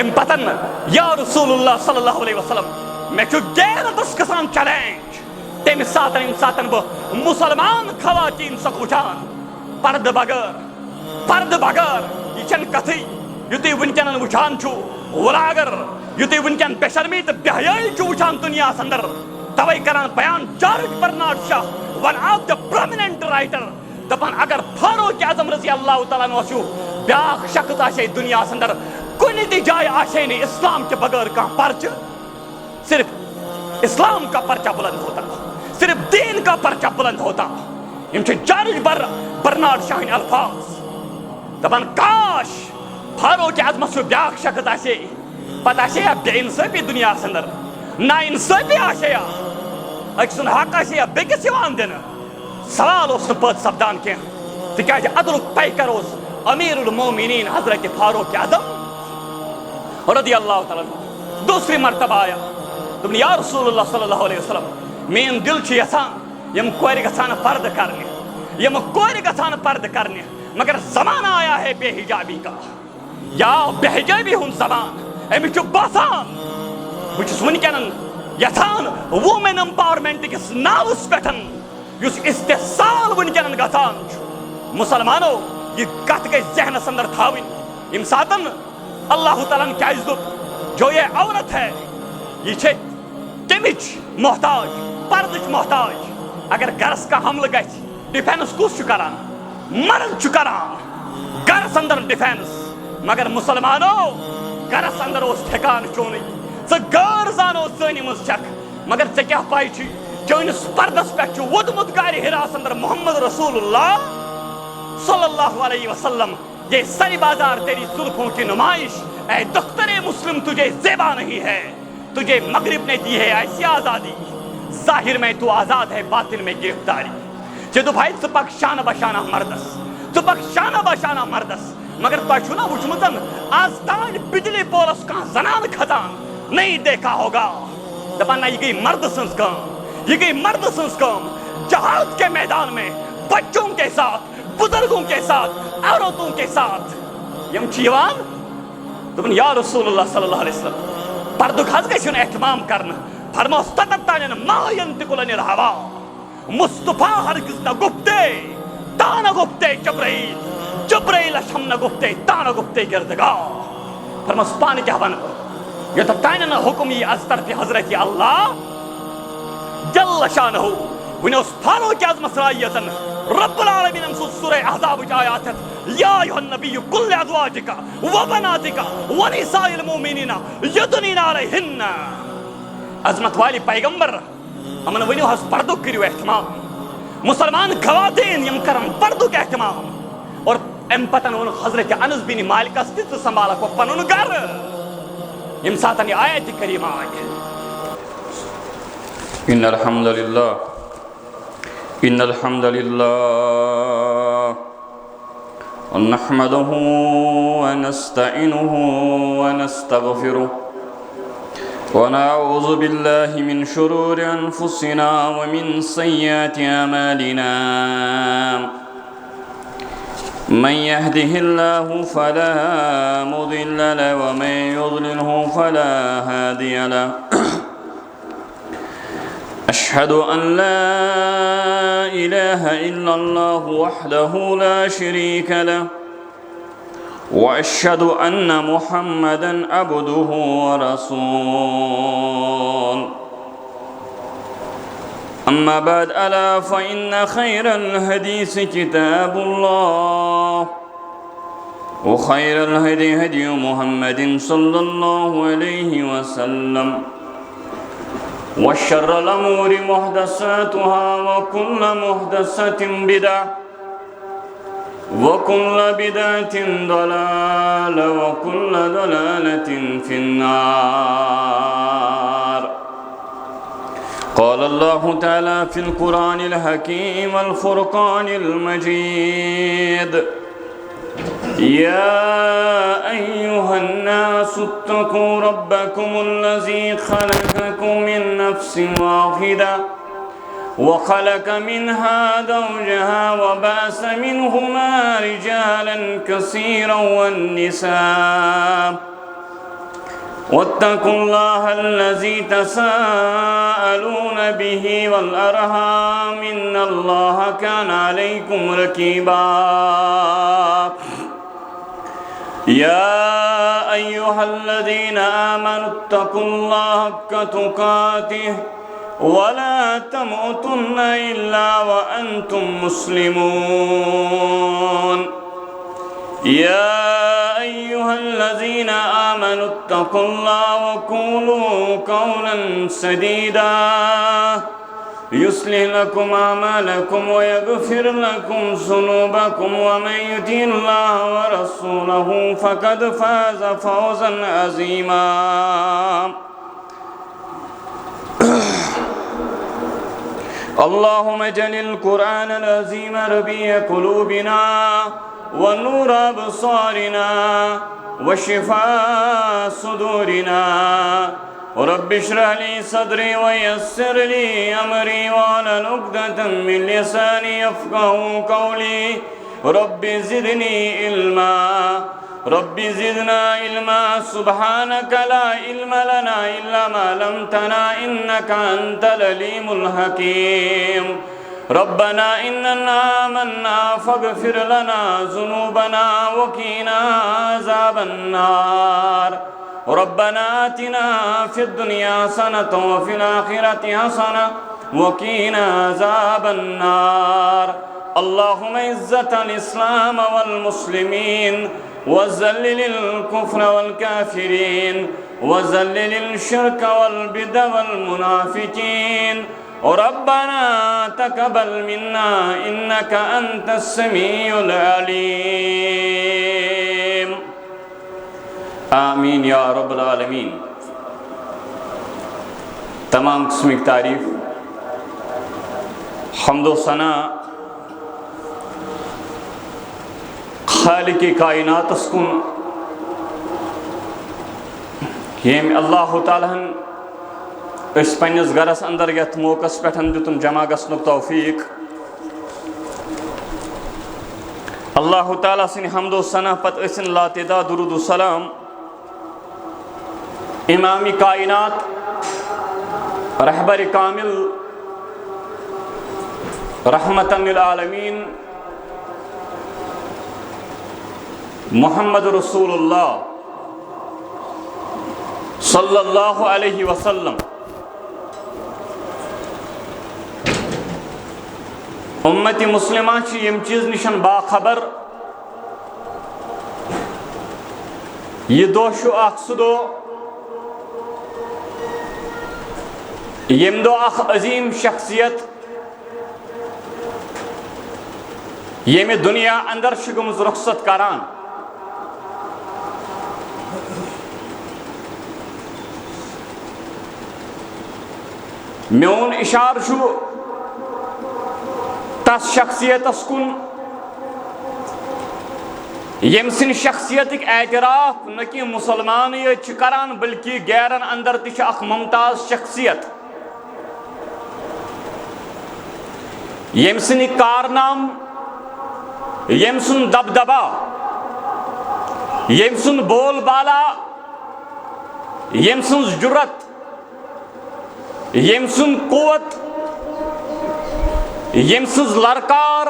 ام پتن یا رسول اللہ صلی اللہ علیہ وسلم میں چھو غیرتس گژھان چیلنج تمہ ساتن بہ مسلمان خواتین سکوچان پرد بغیر یہ چن کتھی یتھی ونکن وچان چھو ولاگر یتھی ونکن بے شرمی تو بے حیائی چھو وچان دنیا اندر توے کران بیان George Bernard Shaw one of the prominent writer دپان اگر فاروق اعظم رضی اللہ تعالیٰ عنہ آسیو بیاکھ شخص آشے دنیا اندر کنی تہ جائے آشے نہیں اسلام کے بغیر کا پرچہ صرف اسلام کا پرچہ بلند ہوتا صرف دین کا پرچہ بلند ہوتا یم چھے جارج برنارڈ شاہ الفاظ دپان کاش فاروق اعظم آسیو بیاکھ شخص آشے پتہ آشے یا بے انصافی دنیا اندر نا انصافی آشے یا ایک سن حق آشے یا بیکس یوان دن سوال اس پت سپدان کی تکیاز عدلک پیکر اس امیر المومنین حضرت فاروق اعظم رضی اللہ تعالیٰ عنہ دوسری مرتبہ آیا تم نے یا رسول اللہ صلی اللہ علیہ وسلم مین دل چھ یسان یم کور گژھان پرد کرنے مگر زمانہ آیا ہے بے حجابی کا یا بے حجابی ہن زمان امی چھ باسان بہ چھس ونکن یسان وومن امپاورمنٹ کس ناوس پٹھن یس استحصال ونکن گژھان چھ مسلمانو یہ کت گئی ذہنس اندر تھاون یم ساتن اللہ تعالیٰ نے کیا دپ جو یہ عورت ہے یہ چھے تمچ محتاج پردچ محتاج اگر گرس کا حملہ گژھِ ڈیفینس کس چھ کران مرد چھ کران گرس اندر ڈیفینس مگر مسلمانو گرس اندر اس ٹھکان چونی غیر زانو سانی مز چک مگر ژے کیا پائی چھ چونس پردس پہ ووتمت گارِ ہراس اندر محمد رسول اللہ صلی اللہ علیہ وسلم یہ سری بازار تیری زلفوں کی نمائش اے دختر مسلم تجھے زیبا نہیں ہے تجھے مغرب نے دی ہے ایسی آزادی ظاہر میں تو آزاد ہے باطن میں گرفتاری جدو بھائی سپک شانہ بشانہ مردس مگر تو چھونا وچمتن آز تاج بجلی پولس کا زنان کھتان نہیں دیکھا ہوگا دبانا یہ گئی مرد سنس کام جہاد کے میدان میں بچوں کے ساتھ بزرگوں کے ساتھ عورتوں کے ساتھ یم چیوان دبن یا رسول اللہ صلی اللہ علیہ وسلم پردک حض گیسن احتمام کرنا فرماس تتتانین ما ینتقل عن الہوا مصطفیٰ ہرگز نہ گفتے تانا گفتے جبرائیل اشم نہ گفتے تانا گفتے گردگار فرماس پانی کیا بن یہ تتانین حکم یہ از طرف حضرت اللہ جل شانہ ونیوس فاروق اعظم اسرائیتن رب العالمین امسوس سورہ احزاب آیات یا ایوہ النبی کل ازواجکا وبناتکا ونساء المومنین یدنین علیہن عظمت والی پیغمبر امن ونیو حس پردو کریو احتمام مسلمان خواتین یم کرن پردو کے احتمام اور ام پتن ون حضرت انس بن مالک استت سنبالا کو پنن گر یم ساتن آیت کریمہ آئے ان الحمد لله نحمده ونستعينه ونستغفره ونعوذ بالله من شرور أنفسنا ومن سيئات أعمالنا من يهده الله فلا مضل له ومن يضلله فلا هادي له أشهد أن لا إله إلا الله وحده لا شريك له وأشهد أن محمدًا عبده ورسوله أما بعد ألا فإن خير الحديث كتاب الله وخير الهدي هدي محمد صلى الله عليه وسلم وشر الأمور محدثاتها وكل محدثة بدعة وكل بدعة ضلالة وكل ضلالة في النار قال الله تعالى في القرآن الحكيم والفرقان المجيد يا أيها الناس اتقوا ربكم الذي خلقكم من نفس واحدة وخلق منها زوجها وبعث منهما رجالا كثيرا والنساء واتقوا الله الذي تساءلون به والأرحام إن الله كان عليكم رقيبا يا أيها الذين آمنوا اتقوا الله حق تقاته ولا تموتن إلا وأنتم مسلمون يا أيها الذين آمنوا اتقوا الله وقولوا قولا سديدا يصلح لكم أعمالكم ويغفر لكم ذنوبكم ومن يطع الله ورسوله فقد فاز فوزا عظيما اللهم اجعل القرآن العظيم ربيع قلوبنا ونور أبصارنا وشفاء صدورنا رب اشرح لي صدري ويسر لي أمري واحلل عقدة من لساني يفقهوا قولي رب زدني علما رب زدنا علما سبحانك لا علم لنا إلا ما علمتنا إنك أنت العليم الحكيم ربنا إننا آمنا فاغفر لنا ذنوبنا وقنا عذاب النار ربنا آتنا في الدنيا حسنة وفي الآخرة حسنة وقنا عذاب النار اللهم عزة الإسلام والمسلمين وذلل الكفر والكافرين وذلل الشرك والبدع والمنافقين ربنا تقبل منا إنك أنت السميع العليم آمین یا رب العالمین تمام قسم کی تعریف حمد و ثنا خالق کائنات اسکن یم اللہ تعالیٰ اس پنس گرس اندر یت موقع پہ دتم جمع گھنک توفیق اللہ تعالیٰ سن حمد و ثنا پتہ ٲسِن لاتعداد درود و سلام امام کائنات رہبر کامل رحمت للعالمین محمد رسول اللہ صلی اللہ علیہ وسلم امت مسلمہ یم چیز نشن باخبر یہ دو شو اخ سہ دو یم دو اخ عظیم شخصیت یمی دنیا اندر گمز رخصت کران میون اشار شو تس شخصیت کن یم سن شخصیت اعتراف نہ کہ مسلمان یہ کران بلکہ غیرن اندر تہ اخ ممتاز شخصیت یم سن کارنام یم سن دبدبا یم سن بول بالا یم سن جرت یم سن قوت یم سن لرکار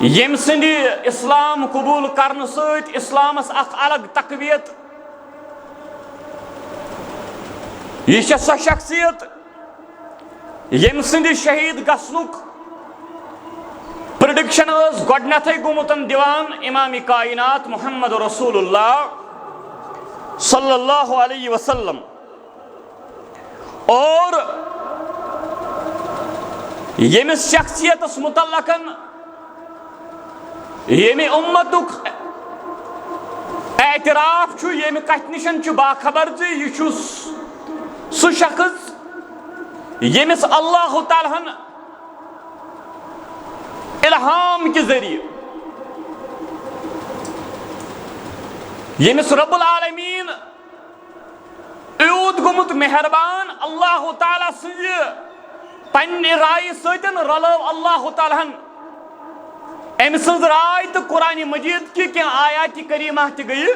یم سن اسلام قبول کرنے ست اسلامس اخ الگ تقویت یہ سہ شخصیت یم سند شہید گھنک پرڈکشن گۄڈنیتھے گومتن دیوان امام کائنات محمد رسول اللہ صلی اللہ علیہ وسلم اور یمس شخصیت متعلقن یمی امتک اعتراف یمی کت نشن باخبر یہ سہ شخص یمس اللہ تعالیٰ الہام کے ذریعے یمس رب العالمین ایود گمت مہربان اللہ تعالیٰ سن پنہ رائے ستن رلو اللہ تعالیٰ ام سن رائے تو قرآن مجید کی آیات کریمہ تہ گئی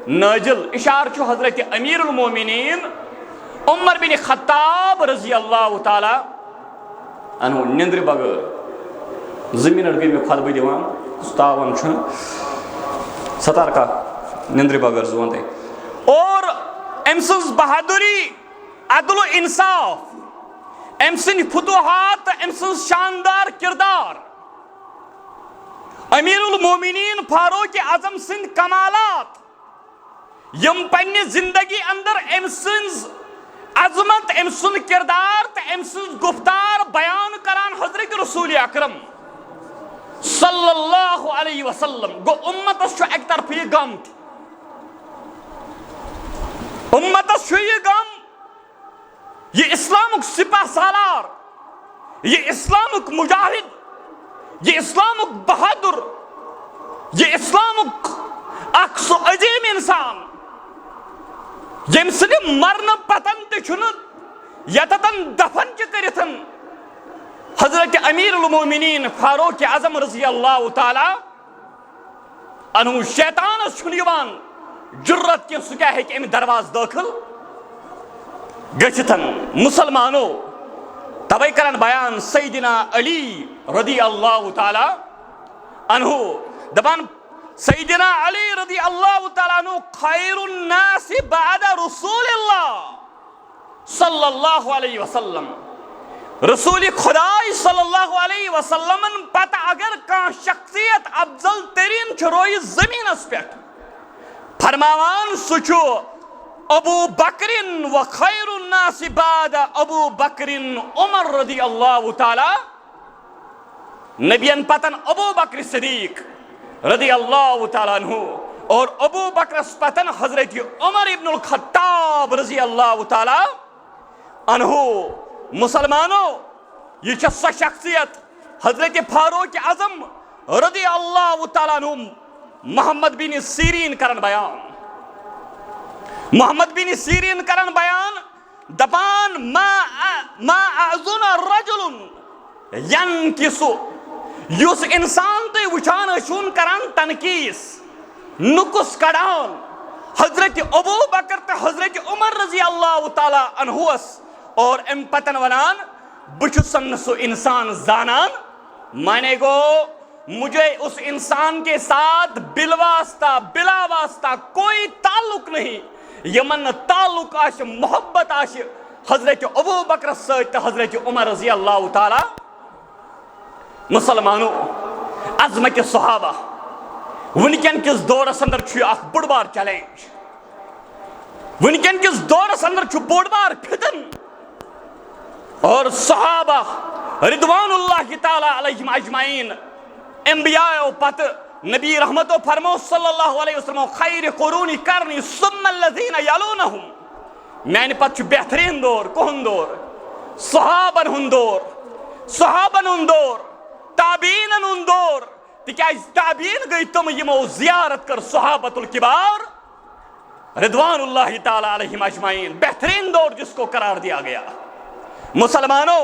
نازل اشار چھو حضرت امیر المومنین عمر بن خطاب رضی اللہ تعالی عنہ نندر بغیر 2 منٹ گئی میں خطبہ دیوان کستاون چھن 70 کا نندر بغیر زون تے اور امسز بہادری عدل و انصاف امسن فتوحات امسن شاندار کردار امیر المومنین فاروق اعظم سند کمالات یم پنہ زندگی اندر امسنز عظمت امسن کردار تو امسن گفتار بیان کران حضرت رسول اکرم صلی اللہ علیہ وسلم گو امتس ایک طرف یہ غم امتس یہ غم یہ اسلامک سپاہ سالار یہ اسلامک مجاہد یہ اسلامک بہادر یہ اسلامک اخ سو عظیم انسان یم سن مرن پتن تچھن یتتن دفن کرتن حضرت امیر المومنین فاروق اعظم رضی اللہ تعالی عنہ شیطان چھن یوان جرت کی سہ کیا ہے کہ ام درواز داخل گچھتن مسلمانو توے کرن بیان سیدنا علی رضی اللہ تعالی عنہ دبان سیدنا علی رضی اللہ تعالی عنہ خیر الناس بعد رسول اللہ صلی اللہ علیہ وسلم رسول خدای صلی اللہ علیہ وسلم پتہ اگر کان شخصیت افضل ترین چروئی زمین اس پہ فرماوان سچو ابو بکر و خیر الناس بعد ابو بکر عمر رضی اللہ تعالی نبیان پتن ابو بکر صدیق رضی اللہ تعالیٰ عنہ اور ابو بکر پتن حضرت عمر ابن الخطاب رضی اللہ تعالیٰ عنہ مسلمانوں یہ سہ شخصیت حضرت فاروق اعظم رضی اللہ تعالیٰ عنہ محمد بن سیرین کرن بیان محمد بن سیرین کرن بیان دپان ما اعظن رجل ینکسو یس انسان تے وچھان اشون کران تنکیس نکس کڑان حضرت ابو بکر تے حضرت عمر رضی اللہ تعالی عنہس اور ام پتن ونان بچسن سو انسان زانان مانے گو مجھے اس انسان کے ساتھ بالواسطہ بلا واسطہ کوئی تعلق نہیں یمن تعلق آش محبت آش حضرت ابو بکر سیت حضرت عمر رضی اللہ تعالی مسلمانوں عظمت صحابہ ونکن کس دورس اندر چھ اخ بڑ بار چیلنج ونکن کس دورس اندر چھ بڑ بار فتن اور صحابہ رضوان اللہ تعالی علیہم اجمعین انبیاء و پت نبی رحمت و فرمو صلی اللہ علیہ وسلم خیر قرونی کرنی ثم الذین یلونہم میں نے پت چھ بہترین دور کون دور صحابن ہن دور تابعین ان دور تکیاز تابعین گئی تم یمو زیارت کر صحابت الکبار رضوان اللہ تعالی علیہم اجمعین بہترین دور جس کو قرار دیا گیا مسلمانوں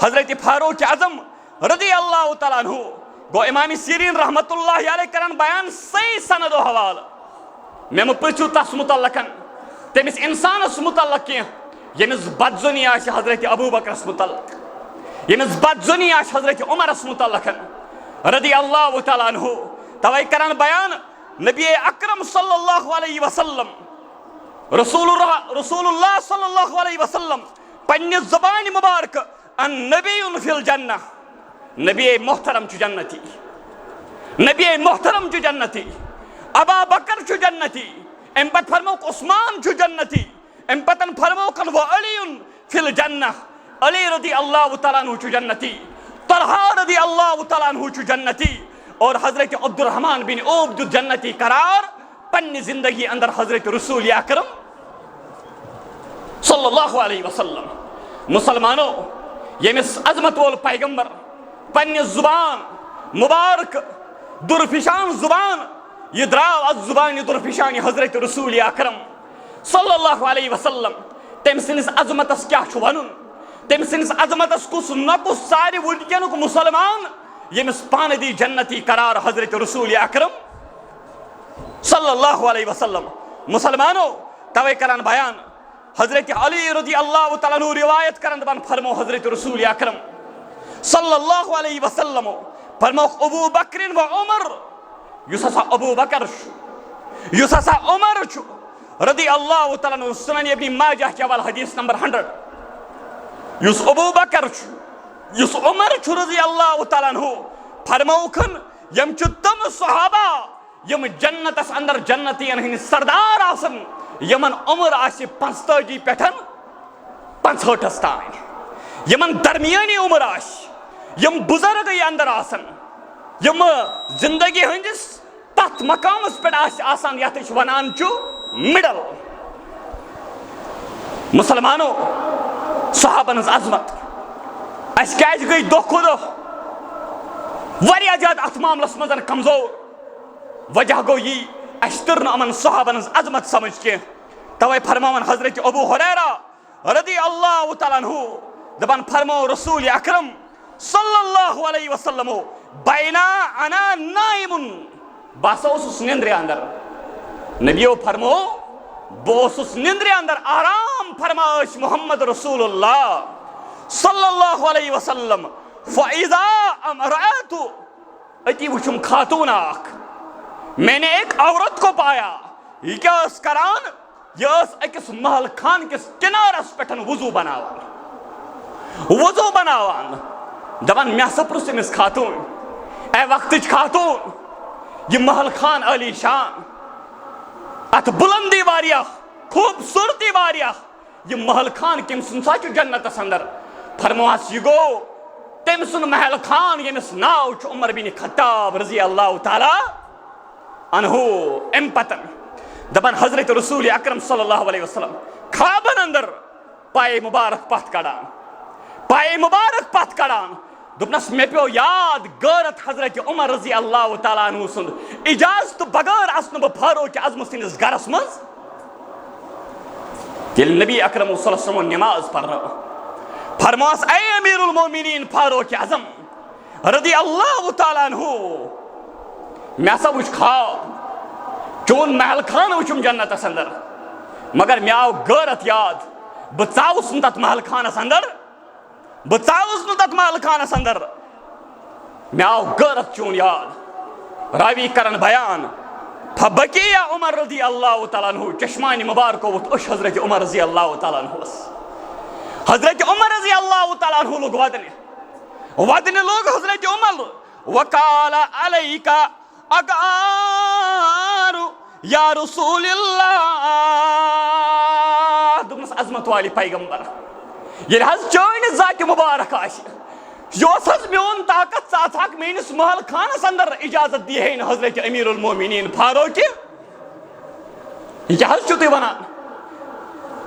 حضرت فاروق اعظم رضی اللہ تعالیٰ عنہ گو امام سیرین رحمت اللہ علیہ کرن بیان سی سند و حوال میں پچھو تس متعلقن تمس انسانس متعلق کی یمس بدزنی آش حضرت ابو بکرس متعلق یمس بدزنی آش حضرت عمرس متعلق رضی اللہ تعالیٰ عنہ توے کرن بیان نبی اکرم صلی اللہ علیہ وسلم رسول اللہ صلی اللہ علیہ وسلم پنی زبان مبارک ان نبی فی الجنہ نبی محترم چو جنتی نبی محترم چو جنتی ابا بکر چو جنتی امپت فرموک عثمان چو جنتی امپتن فرموکن و علی فی الجنہ علی رضی اللہ تعالیٰ عنہ چو جنتی طلحہ رضی اللہ تعالیٰ عنہ چو جنتی اور حضرت عبد الرحمن بن عوف جو جنتی قرار پنی زندگی اندر حضرت رسول اکرم صلی اللہ علیہ وسلم مسلمانوں یمس عظمت وول پیغمبر پنی زبان مبارک درفشان زبان یہ دراو از زبان درفشان حضرت رسول اکرم صلی اللہ علیہ وسلم تم سنس عظمتس کیا چھو ونن تم سنس عظمتس کس نکس ساری ونکنک مسلمان یمس پان دی جنتی قرار حضرت رسول اکرم صلی اللہ علیہ وسلم مسلمانوں توے کران بیان حضرت علی رضی اللہ تعالیٰ عنہ روایت کرن دپان فرمو حضرت رسول اکرم صلی اللہ علیہ وسلم فرمو ابو بکر و عمر یس ہسا ابو بکر یس ہسا عمر رضی اللہ تعالیٰ عنہ سنن ابن ماجہ کے حوالہ حدیث نمبر 100 یس ابو بکر یس عمر رضی اللہ تعالیٰ عنہ فرموکن یم چھ تم صحابہ یم جنتس اندر جنتین ہن سردار آسن یمن عمر آسی 45 پیٹھن 65 تائیں یمن درمیانی عمر آسی یم بزرگی اندر آسن یم زندگی ہندس تت مقامس پہ آسان یتھ ونان چھ مڈل مسلمانوں صحابن ہز عظمت اس کیاز گئی دہ کھو دہ واریاہ زیادہ ات معاملس مزن کمزور وجہ گو یہ اس تر امن صحابن ہز عظمت سمجھ کے توے فرماون حضرت ابو ہریرہ رضی اللہ تعالیٰ عنہ دپان فرمو رسول اکرم صلی اللہ علیہ وسلم بینا انا نائم باسا اوسس نندرِ اندر نبیو فرمو بوسس نندرِ اندر آرام فرمائش محمد رسول اللہ صلی اللہ علیہ وسلم فَإِذَا أَمْرَأَتُ اتی وچم خاتون آکھ میں نے ایک عورت کو پایا یہ کیا اس کران یہ اس اکس محل خان کس کنارس پیٹھن وضو بناوان دبان میں سپرس تمس خاتون اے وقتچ خاتون یہ محل خان علی شان ات بلندی واریاہ خوبصورتی واریاہ یہ محل خان کم سن سا جنت اندر فرمواس یہ گو تم سن محل خان یمس ناو چھ عمر بن خطاب رضی اللہ تعالی عنہ ام پتن دپان حضرت رسول اکرم صلی اللہ علیہ وسلم خوابن اندر پائے مبارک پت کڑان دپنس میں پیو یاد غیرت حضرت عمر رضی اللہ تعالیٰ عنہ سند اجازت بغیر اسن بہ فاروق اعظم سندس گرس مز یل نبی اکرم صلی اللہ علیہ وسلم نماز پڑھنا فرماس اے امیر المومنین فاروق اعظم رضی اللہ تعالیٰ عنہ میں سا وچ خواب چون محل خان وچم جنت اندر مگر میں آو غیرت یاد بچاؤس تت محل خانس اندر میں آو غیرت چون یاد راوی کرن بیان فبکی عمر رضی اللہ تعالیٰ عنہ چشمانی مبارکو وت اش حضرت عمر رضی اللہ تعالیٰ عنہ حضرت عمر رضی اللہ تعالیٰ عنہ لوگ ودن لوگ حضرت عمر وقال علیکا اقار یا رسول اللہ دمس عظمت والی پیغمبر یہ حض چون ذات مبارک آشی یوس حض میون طاقت ساتھ حق مینس محل خانس اندر اجازت دی ہے حضرت امیر المومنین فاروق یہ حض چھو تی ونان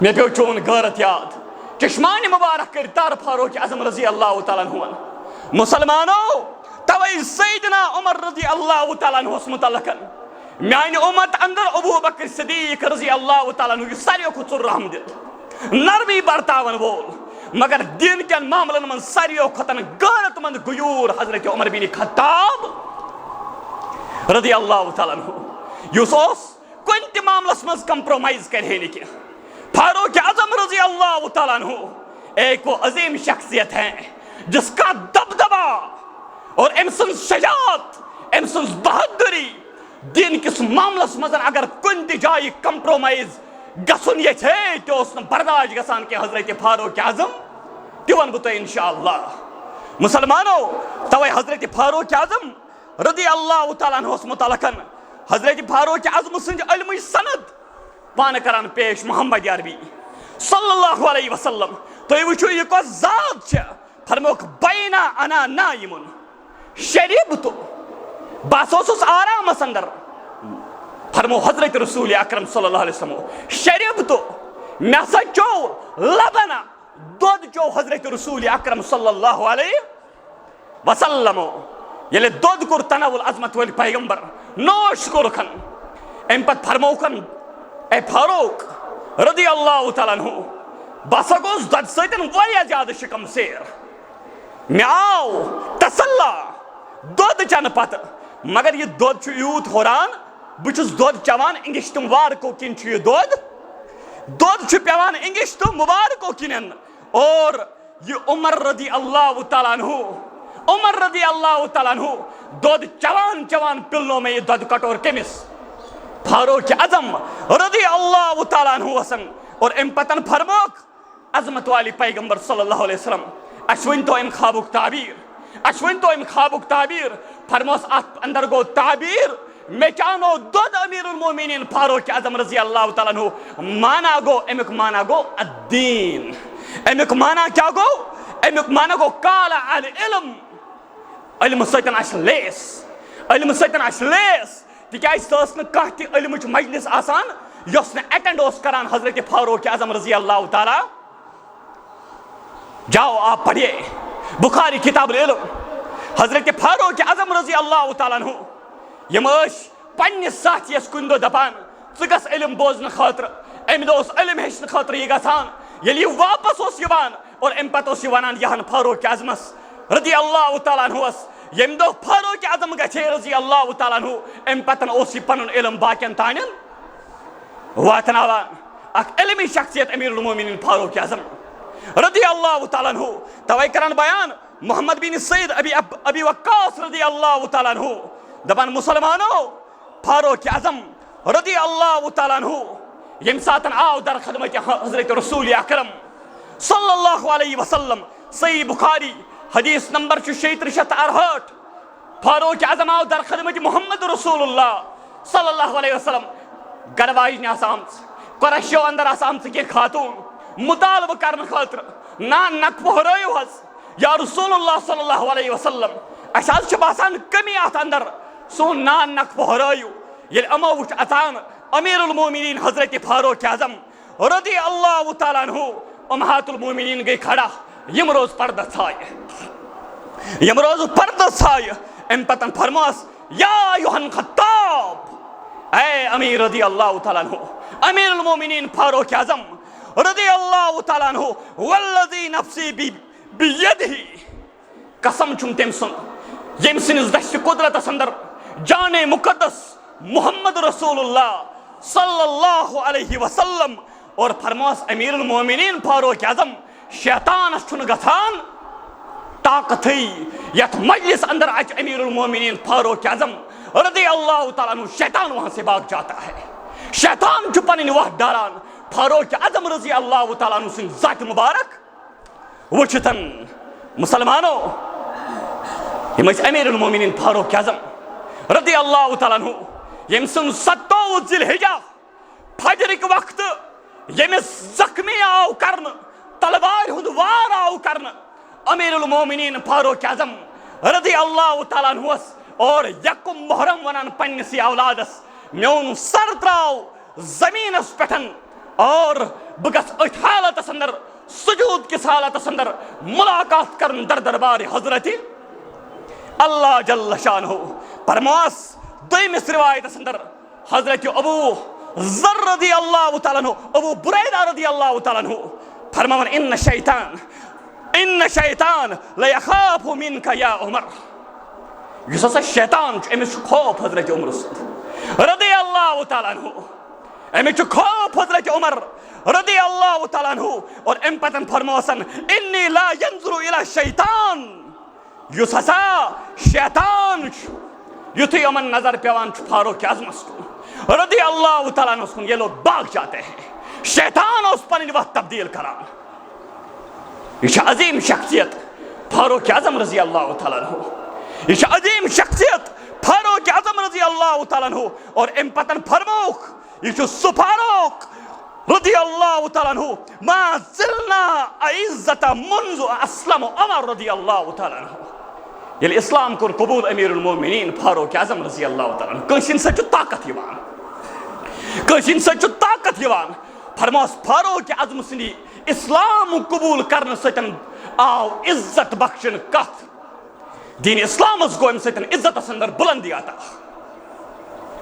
میں پیو چون غیرت یاد چشمانی مبارک کر تار فاروق اعظم رضی اللہ تعالیٰ عنہ مسلمانوں توئی سیدنا عمر رضی اللہ تعالیٰ عنہ متعلقاً میانی امت اندر ابو بکر صدیق رضی اللہ تعالیٰ عنہ ساریو کو ژر رحم دت نرمی برتاون وول مگر دین کن معاملن من ساریو کھتن غیرت مند غیور حضرت عمر بن خطاب رضی اللہ تعالیٰ عنہ یس کن تہ معاملس مز کمپرومائز کرے نہ کی فاروق اعظم رضی اللہ تعالیٰ عنہ ایک وہ عظیم شخصیت ہے جس کا دبدبا اور امسن شجاعت امسن بہادری دین کس معاملس مزن اگر کن تہ جائی کمپرومائز گسن یہ چھے تو اس نے برداشت گسان کے حضرت فاروق اعظم تیون بتا انشاءاللہ مسلمانوں توے حضرت فاروق اعظم رضی اللہ تعالیٰ عنہ متعلقاً حضرت فاروق اعظم سنج علمی سند پان کران پیش محمد عربی صلی اللہ علیہ وسلم تو یہ وچھو یہ کو ذات چھے فرموک بینا انا نائمن شریبتو باسوسس آرام اندر فرمو حضرت رسول اکرم صلی اللہ علیہ وسلم شریبتو میں سا چو لبنا دود چو حضرت رسول اکرم صلی اللہ علیہ وسلم یلی دود کر تناول عظمت والی پیغمبر نوش کرکن ام پت فرموکن اے فاروق رضی اللہ تعالیٰ عنہ باسا گوز دد سیتن وایا زیادہ شکم سیر میں آو تسلا دود چن پت مگر یہ دود چھو یوت ہوران بچس دود چوان انگش تو مبارکو کن یہ دود پیوان انگش تو مبارکو کنن. اور یہ عمر رضی اللہ تعالیٰ عنہ دود چوان پلنو میں یہ دود کٹور کمس فاروق اعظم رضی اللہ تعالیٰ عنہ وسن. اور ام پتن فرموک عظمت والی پیغمبر صلی اللہ علیہ وسلم اشون تو ام خوابک تعبیر فرموس ات اندر گو تعبیر میں چانو دود امیر المومنین فاروق اعظم رضی اللہ تعالیٰ عنہ مانا گو امیک مانا گو الدین. امیک مانا کیا گو؟ امیک مانا گو کالا العلم. علم سیتن اش لیس تکیاز سس نہ علمچ مجلس آسان یس اٹینڈ کران حضرت فاروق اعظم رضی اللہ تعالی. جاؤ آپ پڑھیے بخاری کتاب العلم. حضرت فاروق اعظم رضی اللہ تعالیٰ عنہ یم پنس ساتھیس کن دہ دپان ژٕ گژھ علم بوزن خاطر. امہ دہ علم ہیچن خاطر یہ گژھان ییٚلہِ یہ واپس یوان اور ام پتہ ونان یہن فاروق اعظمس رضی اللہ تعالیٰ عنہس یم دہ فاروق اعظم گژھے رضی اللہ تعالیٰ عنہ ام پتن یہ پن علم باقین تان واتناوان اخ علمی شخصیت امیر المومنین فاروق اعظم رضی اللہ تعالیٰ عنہ. توے کران بیان محمد بن سعید ابی وقاص رضی اللہ تعالیٰ عنہ دپان مسلمانو فاروق اعظم رضی اللہ تعالیٰ عنہ یم ساتن آو در خدمت حضرت رسول اکرم صلی اللہ علیہ وسلم. صحیح بخاری حدیث نمبر 668. فاروق اعظم آو در خدمت محمد رسول اللہ صلی اللہ علیہ وسلم. گرواج آسام قریشو اندر آسام کی خاتون مطالبہ کرنے خاطر نان نک پہرو حس یا رسول اللہ صلی اللہ علیہ وسلم اس باسان کمی ات اندر سون نان نک پہرو یل امو وچ اچان امیر المومنین حضرت فاروق اعظم رضی اللہ تعالیٰ عنہ امہات المومنین گئی کھڑا. یم روز پردہ ثائے ام پتن فرماس یا ایھا خطاب اے امیر رضی اللہ تعالیٰ عنہ امیر المومنین فاروق اعظم رضی اللہ تعالیٰ عنہ والذی نفسی بیدہ قسم چھم تم سن یم سنس دشت قدرت اندر جان مقدس محمد رسول اللہ صلی اللہ علیہ وسلم. اور فرماس امیر المومنین فاروق اعظم شیطانس چھن گژھان طاقت یت مجلس اندر اچ امیر المومنین فاروق اعظم رضی اللہ تعالیٰ عنہ شیطان وہاں سے بھاگ جاتا ہے. شیطان چھو پنن واہ ڈاران فاروق اعظم رضی اللہ تعالیٰ عنہ سن ذات مبارک وچتن. مسلمانو یم امیر المومنین فاروق اعظم رضی اللہ تعالیٰ عنہ یم سن 27 ذی الحجہ فجرک وقت یمس زخمی آو کرن تلوار ہند وار آو کرن امیر المومنین فاروق اعظم رضی اللہ تعالیٰ عنہ اور یکم محرم ونان پنسی اولادس میون سر تراو زمینس پٹھن اور بگس ات حالت اندر سجود کس حالت اندر ملاقات کرن در دربار حضرت اللہ جل شانہ. فرماس دویمس روایت اندر حضرت ابو ذر رضی اللہ تعالیٰ عنہ ابو بریدہ رضی اللہ تعالیٰ عنہ فرمان ان شیطان لیخاف منک یا عمر. یس ہسا شیطان امس خوف حضرت عمر رضی اللہ تعالیٰ عنہ امس خوف حضرت عمر رضی اللہ تعالیٰ عنہ. اور ام پتن فرموسن انی لا ینظر الی الشیطان یس ہسا شیطان یتھی امن نظر پیوان فاروق اعظمس رضی اللہ تعالیٰ عنہ کن یہ لوگ بھاگ جاتے ہیں. شیطان اس پنن وقت تبدیل کران. یہ عظیم شخصیت فاروق اعظم رضی اللہ تعالیٰ عنہ. یہ عظیم شخصیت فاروق اعظم رضی اللہ تعالیٰ عنہ. اور ام پتن فرموک یہ سو فاروق رضی اللہ تعالیٰ عنہ ما زلنا عزت منذ اسلم عمر رضی اللہ تعالیٰ عنہ. یل اسلام کور قبول امیر المومنین فاروق اعظم رضی اللہ تعالیٰ عنہ کنسن سچ طاقت یوان کنسن سچ طاقت یوان. فرماس فاروق اعظم سندی اسلام قبول کرنے ستن آو عزت بخشن کت. دین اسلام اس گو ام ستن عزت اندر بلندی آتا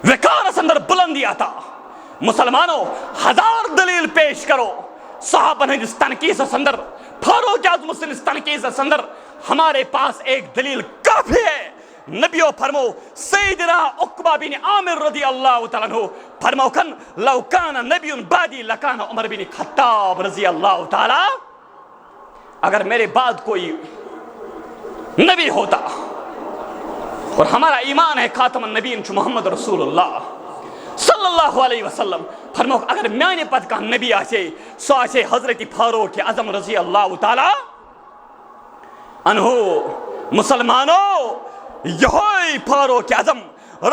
وقار اندر بلندی آتا. مسلمانوں ہزار دلیل پیش کرو صحابہ نے جس تنقید اندر فاروق اعظم اس تنقید اندر ہمارے پاس ایک دلیل کافی ہے نبیو فرمو سیدنا عقبہ بن عامر رضی اللہ تعالیٰ عنہ فرمو کن لو کان نبی بعدی لکان عمر بن خطاب رضی اللہ تعالیٰ، اگر میرے بعد کوئی نبی ہوتا، اور ہمارا ایمان ہے خاتم النبیین محمد رسول اللہ صلی اللہ علیہ وسلم، فرمو اگر میانے پتہ کا نبی آسے سو آسے حضرت فاروق اعظم رضی اللہ تعالیٰ عنہ۔ مسلمانوں یہوئی فاروق اعظم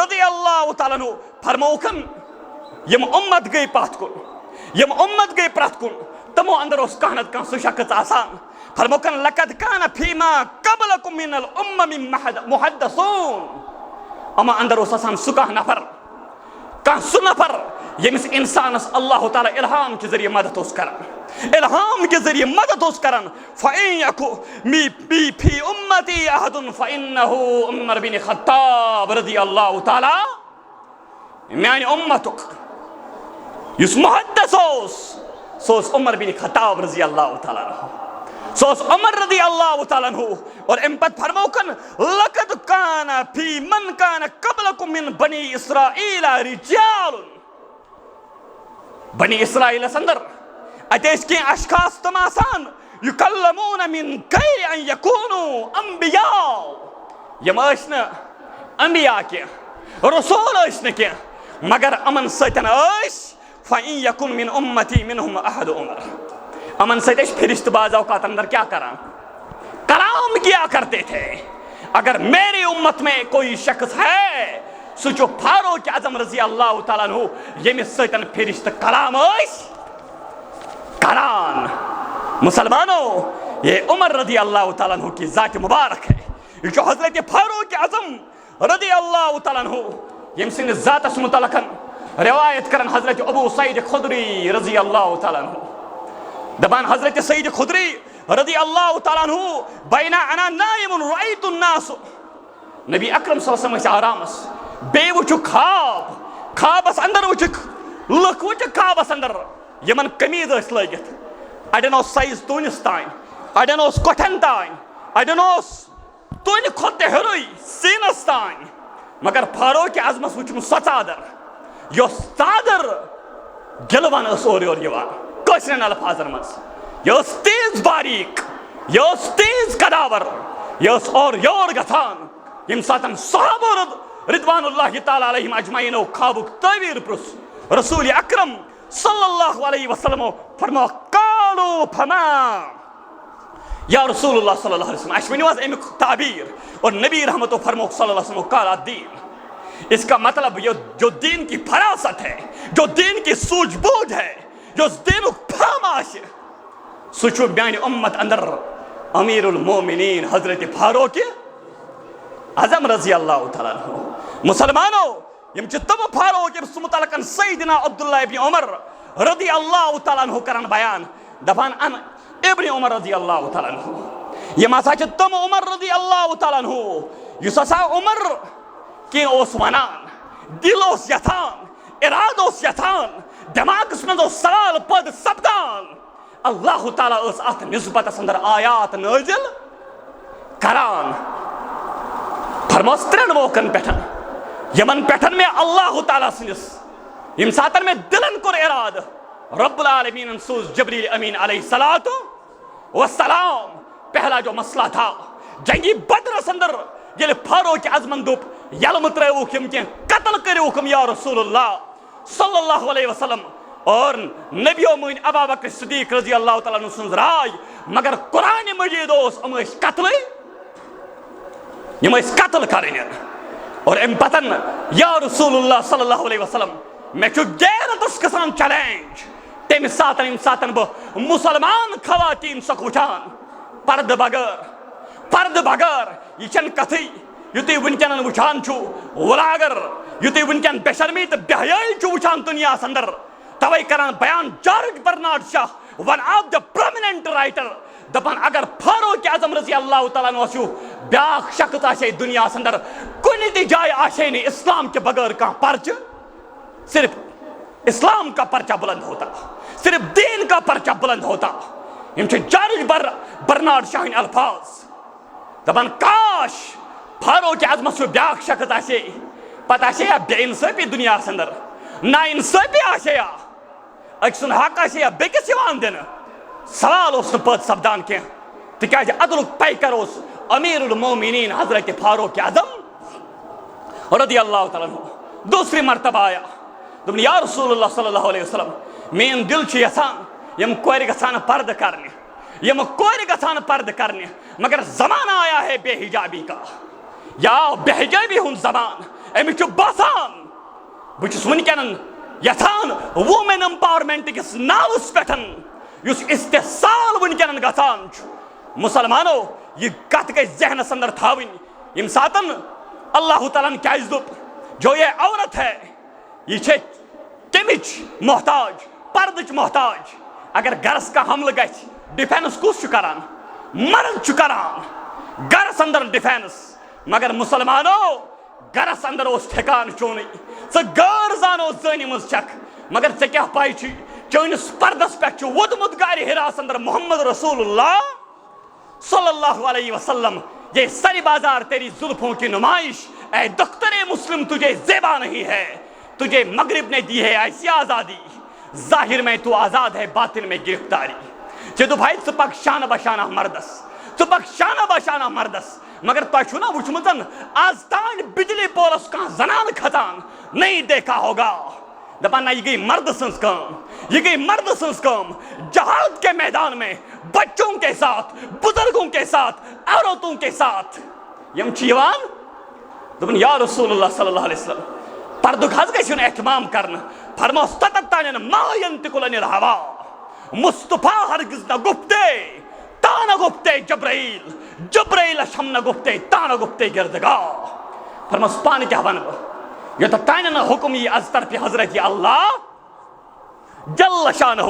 رضی اللہ تعالیٰ عنہ فرموکن یم امت گئی پاتھ کن، یم امت گئی پرت کن، تمو اندر اس کہنت کان سو شخص آسان، فرموکن لقد کان فیما قبلکم من الامم محدثون، اما اندر اس آسان سکہ نفر کان سو نفر یمس انسانس اللہ تعالیٰ الہام کے ذریعے مدد اس کرن، الہام کے ذریعے مدد اس کرن۔ فَإِن يَكُ فِي أُمَّتِي أَحَدٌ فَإِنَّهُ عمر بن خطاب رضی اللہ تعالیٰ، میانی امتک یس محدث سوس عمر بن خطاب رضی اللہ تعالیٰ عنہ، سوس عمر رضی اللہ تعالیٰ عنہ۔ اور امپت فرموکن لَقَدْ كَانَ فِي مَنْ كَانَ قَبْلَكُم مِّن بَنِي إِسْرَائِيلَ رِجَالٌ، بنی اسرائیل اندر اتیس کی اشخاص تم آسان یکلمون من غیر ان یکونوا انبیاء، یم اشن انبیاء کی رسول اشن کی مگر امن سیتن اش فَإِن يَكُن مِّن أُمَّتِي مِنْهُمْ أَحَدُ عُمر، امن سیتش فرشت باز اوقات اندر کیا کلام کیا کرتے تھے، اگر میری امت میں کوئی شخص ہے سوچو فاروق اعظم رضی اللہ تعالیٰ عنہ یمس سیتن فرشت کلام اش کران۔ مسلمانوں یہ عمر رضی اللہ تعالیٰ عنہ کی ذات مبارک ہے، یہ جو حضرت فاروق اعظم رضی اللہ تعالیٰ عنہ یم سن ذات اس متعلقاً روایت کرن حضرت ابو سعید خدری رضی اللہ تعالیٰ عنہ، دبان حضرت سعید خدری رضی اللہ تعالیٰ عنہ بین انا نائم رأیت الناس، نبی اکرم صلی اللہ علیہ وسلم آرامس بے وچو خوابس اندر وچک لکھ وچک خوابس اندر یمن قمیض اس لگت، اڑین اوس سائز تونس تائن، اڑین اوس کٹھن تائن، اڑین اوس تون کھوتہ ہروئی سینس تائن، مگر فاروق اعظمس وچن سو ژادر یس ژادر گلوان اس اور یور یوان کٲشرین الفاظن منٛز، یہ ٲس تیز باریک، یہ ٲس تیز کداور، یہ ٲس اور یور گژھان ییٚمہِ ساتہٕ صحابہ رضوان اللہ تعالیٰ علیہم اجمعینو خوابک تعبیر پرٛژھ رسول اکرم صلی اللہ علیہ وسلم فرمو قالو فما یا رسول اللہ صلی اللہ علیہ وسلم، اشمنی واز امیک تعبیر، اور نبی رحمتو فرمو صلی اللہ علیہ وسلم قال الدین، اس کا مطلب جو دین کی فراست ہے، جو دین کی سوجھ بوجھ ہے، جو دین فہماش ہے، سوچو میانی امت اندر امیر المومنین حضرت فاروق اعظم رضی اللہ تعالیٰ عنہ۔ مسلمانوں یم تم فاروق یم متعلقاً سیدنا عبداللہ ابن عمر رضی اللہ تعالیٰ عنہ کرن بیان، دپان ان ابن عمر رضی اللہ تعالیٰ عنہ، یم ہسا تم عمر رضی اللہ تعالیٰ عنہ یس ہسا عمر کی اوس ونان، دل اوس یژھان، اراد اوس یژھان، دماغس منٛز اوس سوال پد سپدان، اللہ تعالیٰ اس ات نسبتس اندر آیات نازل کران، فرموس ترین موقعن پٹھن یمن پٹھن میں اللہ تعالیٰ سنس یم ساتن میں دلن کور اراد رب العالمین سوز جبریل امین علیہ السلام۔ پہلا جو مسئلہ تھا جنگی بدرس اندر یل فاروق اعظمن دوپ یلم ترٲوُکھ یم کینٛہہ قتل کٔرِوُکھ یا رسول اللہ صلی اللہ علیہ وسلم، اور نبیو مٔنۍ ابا بکر صدیق رضی اللہ تعالیٰ عنہ سنز رائے، مگر قرآن مجید اوس ام ٲسۍ قتلٕے، یم ٲسۍ قتل کرٕنۍ، اور ام پتن یا رسول اللہ صلی اللہ علیہ وسلم میں چھُ غیرتس گژھان چیلنج، تمہِ ساتن ییٚمہِ ساتن بہٕ مسلمان خواتین سۄکھ وٕچھان پردٕ بغٲر، یہِ چھنہٕ کتھٕے یہِ تُہۍ وٕنکٮ۪ن وٕچھان چھُو ولاگر، یہِ تُہۍ وٕنکٮ۪ن بے شرمی تہٕ بے حیٲیی چھُو وٕچھان دُنیاہس اندر، توے کران بیان George Bernard Shaw one of the prominent writer, دپان اگر فاروق اعظم رضی اللہ تعالیٰ عنہ چھُ بیاکھ شخص آسے دنیاہس اندر کُنہِ تہِ جایہِ آسے نہٕ اسلام کے بغٲر کانٛہہ پرچہ، صرف اسلام کا پرچہ بلند ہوتا، صرف دین کا پرچہ بلند ہوتا۔ یم چھِ جارج برنارڈ شاہ ہٕنٛدۍ الفاظ، دپان کاش فاروق اعظم سو بیاکھ شخص آسے پتہ آسے یا بے انصافی دنیا اندر نا انصافی آسے یا اک سن حق آسے یا بیکس یوان دن سوال اس پت سپدان کی تکیاز عدلک پیکر اس امیر المومنین حضرت فاروق اعظم رضی اللہ تعالیٰ عنہ دوسری مرتبہ آیا دن یا رسول اللہ صلی اللہ علیہ وسلم مین دل چھ یسان یم کور گژھان پردہ کرنے یم کور گژھان پردہ کرنے مگر زمانہ آیا ہے بے حجابی کا یا بے حجابی ہن زمان امی چھ باسان بچس ونکن یسان وومن امپاورمنٹ کس ناوس پٹھن یس استحصال ونکن گژھان چھ مسلمانو یہ کت گئی ذہنس اندر تھاون یم ساتن اللہ تعالیٰ کیا دپ جو یہ عورت ہے یہ چھ کمچ محتاج پردچ محتاج اگر گرس کا حملہ گژھِ ڈیفینس کس کران مرد چھ کران گرس اندر ڈیفینس مگر مسلمانو گرس اندر اس ٹھکان چونی ژٕ غٲر زانو زٲنہِ منٛز چھکھ مگر ژےٚ کیٛاہ پاے چھُے چٲنِس پردس پٮ۪ٹھ چھُ ووٚدمُت غارِ حراس اندر محمد رسول اللہ صلی اللہ علیہ وسلم یہ سری بازار تیری زلفوں کی نمائش اے دختر مسلم تجھے زیبا نہیں ہے تجھے مغرب نے دی ہے ایسی آزادی ظاہر میں تو آزاد ہے باطن میں گرفتاری چدو بھائی ژپک شانہ بشانہ مردس ژپک شانہ بشانہ مردس مگر تہ چھو نا وچمتن آز تان بجلی پولس کان زنان کھتان نہیں دیکھا ہوگا دپان نہ یہ گئی مرد سنس کام یہ گئی مرد سنس کام جہاد کے میدان میں بچوں کے ساتھ بزرگوں کے ساتھ عورتوں کے ساتھ یم چیوان دپن یا رسول اللہ صلی اللہ علیہ وسلم پردک حض گژھن اہتمام کرنا فرموس تتتانن ما ينطق عن الهوى مصطفیٰ ہرگز نہ گفتے تا نہ گفتے جبرائیل جبرائیل ہم نہ گفتے تا نہ گفتے گردگاہ فرموس پان کیا بن یہ تو تانن حکم یہ از طرف حضرت اللہ جل شانہ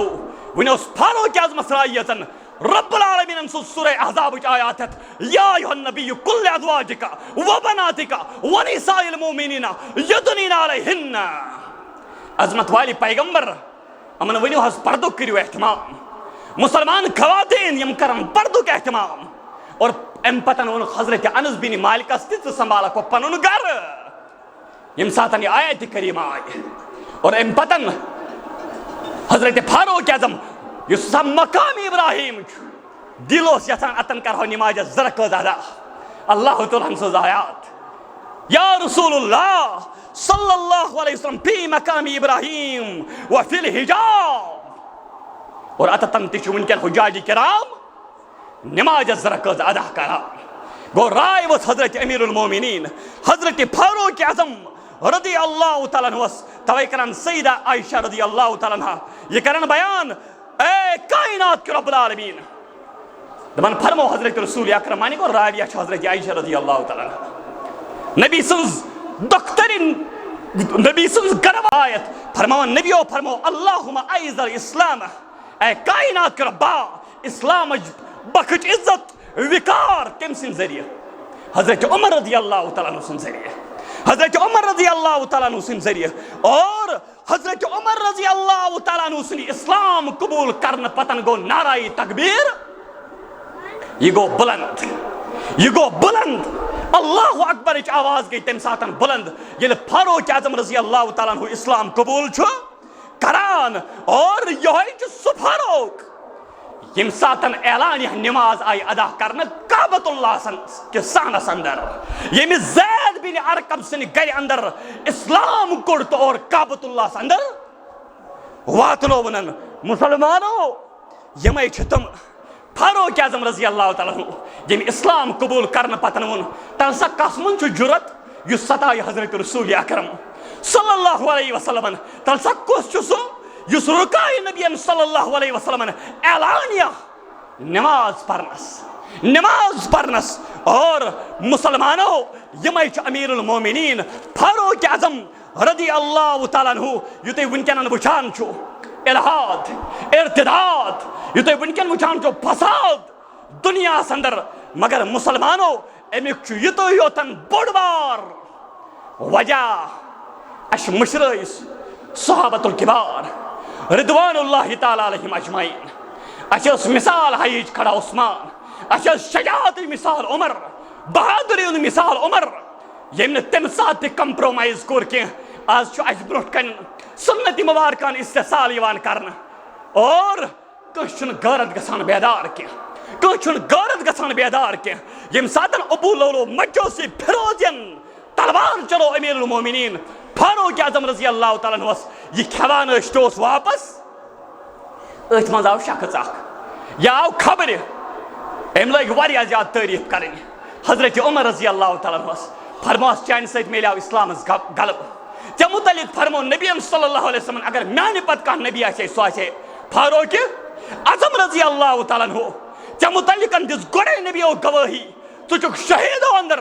ونوس فاروق اعظم صلاحیتن رب العالمین سورہ احزاب آیات یا ایھا النبی کل ازواجک وبناتک ونساء المؤمنین یدنین علیہن عظمت والی پیغمبر امن ونیو حض پردو کریو اہتمام مسلمان خواتین یم کرن پردو کے اہتمام اور ام پتن ون حضرت انس بن مالک است سنبھالا کو پنن گھر یم ساتن آیت کریمہ آئی اور ام پتن حضرت فاروق اعظم یس سا مقام ابراہیم دلوس یسان اتن کرہو نماز زرکز ادا اللہ تعالیٰ سز آیات یا رسول اللہ صلی اللہ علیہ وسلم فی مقام ابراہیم وفی الحجاب اور اتتن تچ ونکن حجاج کرام نماز زرکز ادا کرا گو رائے وس حضرت امیر المومنین حضرت فاروق اعظم رضی اللہ تعالیٰ عنہ توے کرن سیدہ عائشہ رضی اللہ تعالیٰ عنہ یہ کرن بیان اے کائنات کے رب العالمین دمن فرمو حضرت رسول اکرم مانی کو راویہ حضرت عائشہ رضی اللہ تعالیٰ عنہ نبی سنز دکترین نبی سنز گرم آیت فرمو نبیو فرمو اللہم ایز الاسلام اے کائنات کے ربا اسلام بخش عزت وکار کم سن ذریعہ حضرت عمر رضی اللہ تعالیٰ عنہ سن ذریعہ حضرت عمر رضی اللہ تعالیٰ عنہ سن ذریعہ اور حضرت عمر رضی اللہ تعالیٰ عنہ سن اسلام قبول کرن پتن گو نعرہ تکبیر یہ گو بلند یہ گو بلند اللہ اکبر اچ آواز گئی تم ساتن بلند یہ فاروق اعظم رضی اللہ تعالیٰ عنہ اسلام قبول چھو کران اور یہ سو فاروق یم ساتن اعلان نماز آئی ادا کرنا کعبۃ اللہ کے سانس اندر یم زید بن ارقم سن گھر اندر اسلام کڑت اور کعبۃ اللہ اندر واتنو ونن مسلمانو یمے تم فاروق اعظم رضی اللہ تعالیٰ عنہ یم اسلام قبول کرنا پتن ون تن سا کسمن چھ جرت یس ستائی حضرت رسول اکرم صلی اللہ علیہ وسلم تن سا کس چھ سو یس رکائی نبی صلی اللہ علیہ وسلم اعلانیہ نماز پرنس اور مسلمانوں یمے امیر المومنین فاروق اعظم رضی اللہ تعالیٰ عنہ یوتے ونکن وچان چھو الہاد ارتداد یوتے ونکن وچان چھو فساد دنیا اندر مگر مسلمانوں امیک چھو یتو یوتن بڑوار وجہ اش مشرائس صحابت الکبار رضوان اللہ تعالیٰ علیہم اجمعین اچھا اس مثال حیج کھڑا عثمان اچھا شجاعت مثال عمر بہادری ہند مثال عمر یم نے تم سات کمپرومائز کور کی آج اس برٹ کن سنت مبارکان استحصال یوان کرنا اور کن غیرت گژھان بیدار کی کن غیرت گژھان بیدار کی یم ساتن ابو لولو مجوسی پھروزین تلوار چلو امیر المومنین فاروق اعظم رضی اللہ تعالیٰ عنہ یہ کھوان اشتوس واپس ات مز آو شخص اخ یا آو خبر ام لگ واریاہ زیادہ تعریف کریں حضرت عمر رضی اللہ تعالیٰ عنہ فرموس چانہ سۭتۍ میلیو اسلامس غلبہ ژےٚ متعلق فرمو نبی صلی اللہ علیہ وسلم اگر میانہ پتہ کانٛہہ نبی آسہِ سُہ آسہِ فاروق اعظم رضی اللہ تعالیٰ عنہ ژےٚ متعلق دِژ گۄڈے نبیو گوٲہی ژٕ چھُکھ شہیدو اندر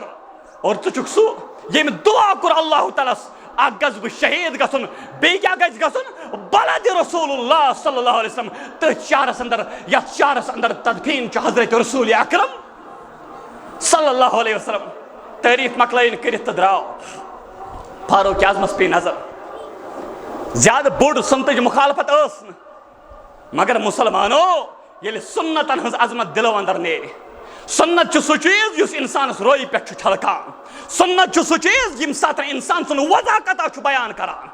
اور ژٕ چھُکھ سُہ ییٚمۍ دعا کوٚر اللہ تعالیٰ ہس اکھ گژھٕ بہٕ شہید گژھُن بیٚیہِ کیٛاہ گژھِ گژھُن بلد رسول اللہ صلی اللہ علیہ وسلم تٔتھۍ شہرس اندر یتھ شہرس اندر تدفین چھُ حضرت رسول اکرم صلی اللہ علیہ وسلم تعریف مکلائن کرت تو دراو فاروق اعظمس پی نظر زیادہ بوڑ سنتج مخالفت اس مگر مسلمانو یل سنتن ہز عظمت دلو اندر نیرِ سنت سہ چیز یس انسانس روئی پہ چھلکان سنت سہ چیز یم سات انسان سن وضاقت بیان کران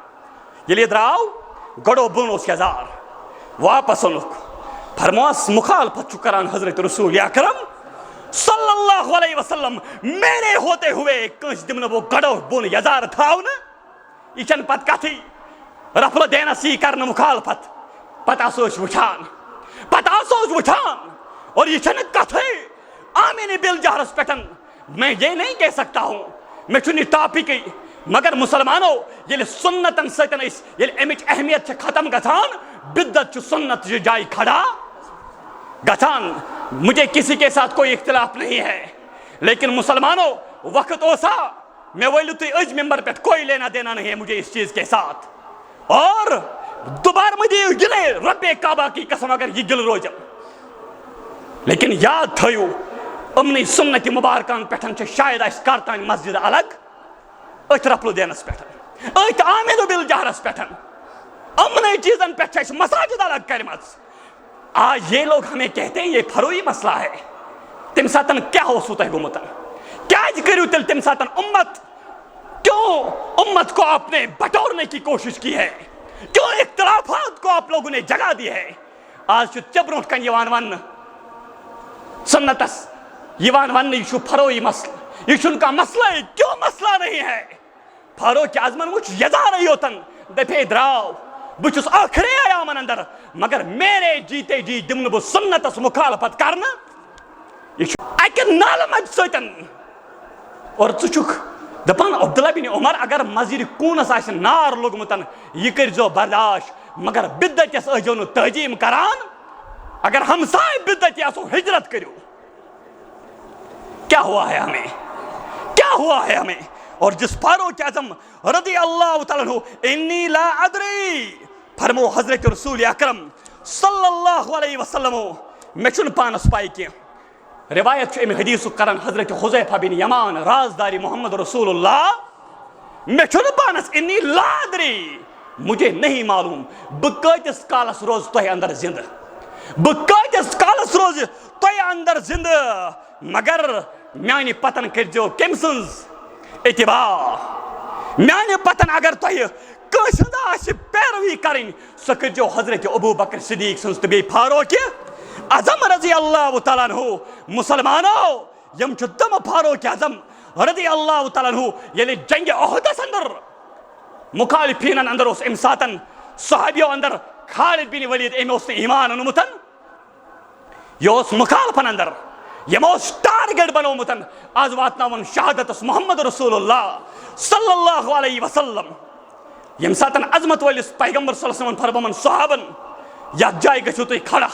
یل دراو گڑو بن اس یزار واپس اونک فرموس مخالفت کران حضرت رسول اکرم صلی اللہ علیہ وسلم میرے ہوتے ہوئے کنس دمن وہ گڑو بن یزار تھاو نا یہ چن پت کتھی رفل دینا سی کرنا مخالفت پتہ سوچ وچھان پتہ سوچ وچھان اور یہ چن کتھی آمین بل جہرس پٹن میں یہ نہیں کہہ سکتا ہوں میں چنی ٹاپک مگر مسلمانوں یہ سنتن ستن یہ امچ اہمیت ختم گژھان بدت سنت جائے کھڑا گژھان مجھے کسی کے ساتھ کوئی اختلاف نہیں ہے لیکن مسلمانوں وقت اوسا میں ویلو تو اج ممبر پہ کوئی لینا دینا نہیں ہے مجھے اس چیز کے ساتھ اور دوبارہ مجھے گلے رب کعبہ کی قسم اگر یہ گل روزم لیکن یاد تھیو امنی سنت مبارکان پٹھن شاید اس کارتان مسجد الگ ات رفلو دینس پٹھن ات آمین بل جہرس پٹھن امنی چیزن پہ مساجد الگ کرمت آج یہ لوگ ہمیں کہتے ہیں یہ فروئی مسئلہ ہے تم ساتن کیا ہو سوتا ہے گمتن کیا کریو تم ساتن امت کیوں امت کو آپ نے بٹورنے کی کوشش کی ہے کیوں اختلافات کو آپ لوگوں نے جگہ دی ہے آج چبروٹ کن یوان ون سنتس یوان ون یہ فروئی مسئلہ یہ کا مسئلہ ہے کیوں مسئلہ نہیں ہے فاروق اعظمن وچ یزار یوتن دپے دراو بچس آخری ایامن اندر مگر میرے جیتے جی دمن بہ سنتس مخالفت کرنا یہ اکہ نال مج سن اور ژھک دپان عبداللہ بن عمر اگر مزید کونس آس نار لوگمتن یہ کرزو برداشت مگر بدتس ٲسۍزیو نہٕ تعظیم کران اگر ہمسائے بدت آسو ہجرت کرو کیا ہوا ہے ہمیں کیا ہوا ہے ہمیں اور جس فاروق اعظم رضی اللہ تعالیٰ عنہ انی لا ادری فرمو حضرت رسول اکرم صلی اللہ علیہ وسلم میں چھن پانس پائی کی روایت ام حدیث کرن حضرت حذیفہ بن یمان رازداری محمد رسول اللہ میں چھن پانس انی لا ادری مجھے نہیں معلوم بہ کتس کالس روز تہ اندر زندہ بہ کتس کالس روز تہ اندر زندہ مگر میانی پتن کرزو کم سنز اتباع میانہ پتن اگر تہ کس ہند پیروی کریں سہ کرزو حضرت ابو بکر صدیق سنز تو بیٚیہِ فاروق اعظم رضی اللہ تعالیٰ عنہ مسلمانو یم چھ تم فاروق اعظم رضی اللہ تعالیٰ عنہ ییٚلہِ جنگ احدس اندر مخالفین اندر اس ام ساتن صحابیو اندر خالد بن ولید ام اس نے ایمان انمتن یہ اس مخالفن اندر یم اس ٹارگٹ بنومتن آز واتناون شہادت محمد رسول اللہ صلی اللہ علیہ وسلم یم ساتن عظمت ولس پیغمبر صلی اللہ علیہ وسلم فرمون صحابن یا جائے گژھو تُہۍ کھڑا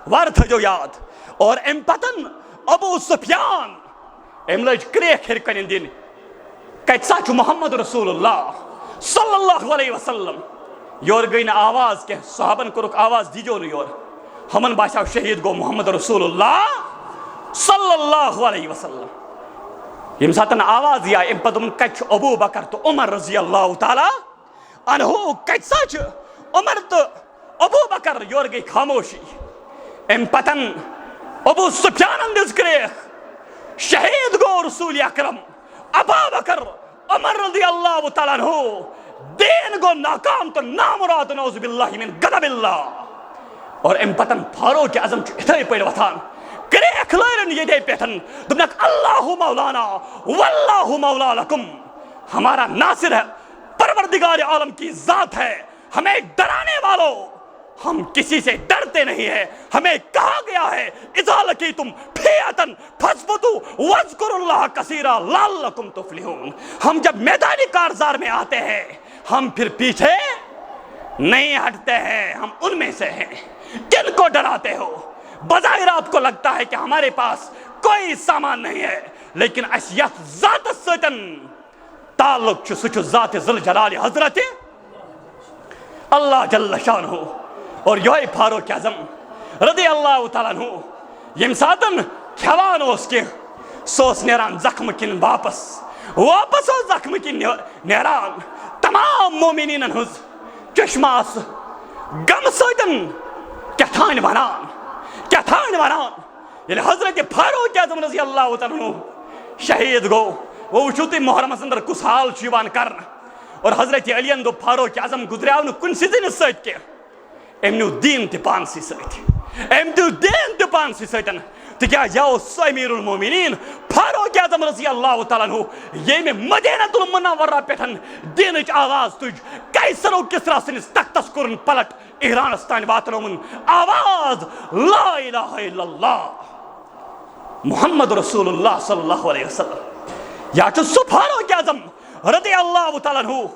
وار تھٲیزیو یاد اور ام پتن ابو سفیان ام لج کریک ہر کنن دن کتہ سا چھُ محمد رسول اللہ صلی اللہ علیہ وسلم یور گئی نا آواز کہ صحابن کورک آواز دیجو نا یور ہمن باسیو شہید گو محمد رسول اللہ صلی اللہ علیہ وسلم یم ساتن آواز یا ام پتن کچھ ابو بکر تو عمر رضی اللہ تعالی عنہ کچھ سچ عمر تو ابو بکر یور گئی خاموشی ام پتن ابو سفیان اندز کریخ شہید گو رسول اکرم ابا بکر عمر رضی اللہ تعالیٰ عنہ دین گو ناکام تو نامراد نعوذ باللہ من غضب اللہ اور ام پتن فاروق اعظم اتھے پہ وتھان کریک لائرن یہ دے پیٹھن دبنک اللہ مولانا واللہ مولا لکم ہمارا ناصر ہے پروردگار عالم کی ذات ہے ہمیں ڈرانے والوں ہم کسی سے ڈرتے نہیں ہیں ہمیں کہا گیا ہے اذا لقیتم فئۃ فاثبتوا واذکروا اللہ کثیرا لعلکم تفلحون ہم جب میدانی کارزار میں آتے ہیں ہم پھر پیچھے نہیں ہٹتے ہیں ہم ان میں سے ہیں کن کو ڈراتے ہو بظاہر آپ کو لگتا ہے کہ ہمارے پاس کوئی سامان نہیں ہے لیکن اشیات ذات ستن تعلق چھو سچو ذات ذوالجلال حضرت اللہ جل شانہ اور یہ فاروق اعظم رضی اللہ تعالیٰ عنہ یم ساتن کھوان اس کے سوس نیران زخم کن واپس ہو زخم کن نیران تمام مومنین ہز چشماس غم ساتن کتھان ونان یعنی حضرت فاروق اعظم رضی اللہ تعالیٰ عنہ شہید گو وہ وچھو تی محرمس اندر کس حال چیوان کرن اور حضرت علی اندو فاروق اعظم گزریاو نو کن سیزن سیت کے امنو دین تی پانسی سیت امنو دین تی پانسی سیتن تو کیا جاؤ سو امیر المومنین فاروق اعظم رضی اللہ تعالیٰ عنہ یہ میں مدینہ المنورہ پیٹھن دینچ آواز تج قیصر و کسرا سنس تختس کرن پلٹ ایرانستان واتنومن آواز لا الہ الا اللہ محمد رسول اللہ صلی اللہ علیہ وسلم یا چو سو فاروق اعظم رضی اللہ تعالیٰ عنہ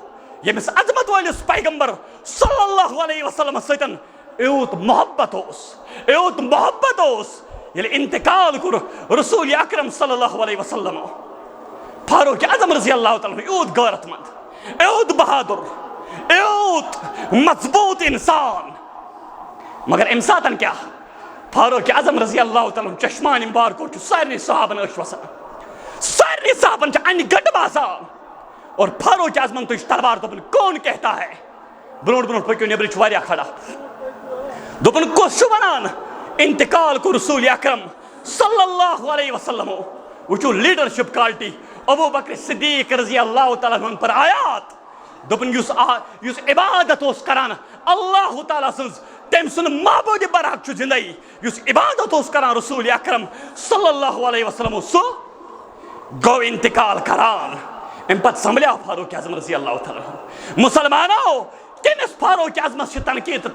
یمس عظمت والس پیغمبر صلی اللہ علیہ وسلم سیتن ایوت محبت اوس یل انتقال کر رسول اکرم صلی اللہ علیہ وسلم فاروق اعظم رضی اللہ تعالیٰ عنہ ایوت غیرت مند ایوت بہادر ایوت مضبوط انسان مگر امساتن کیا فاروق اعظم رضی اللہ تعالیٰ عنہ چشمان امبار کو سارے صحابن اش وسان سارے صحابن چھ ان گٹ باسان اور فاروق اعظم تج تلوار دپن کون کہتا ہے برونٹ پکیو نبر چھ واریاہ کھڑا دپن کس چھ ونان انتقال کو رسول اکرم صلی اللہ علیہ وسلم وچو لیڈرشپ کوالٹی ابو بکر صدیق رضی اللہ تعالیٰ عنہ پر آیات دپن یس عبادت اس کران اللہ تعالیٰ سنز تم سن معبود برحق چھ زندگی یس عبادت اس کران رسول اکرم صلی اللہ علیہ وسلم سو گو انتقال کران ام پت سنبھلیا فاروق اعظم رضی اللہ تعالیٰ عنہ مسلمانو کمس فاروق اعظمس چھ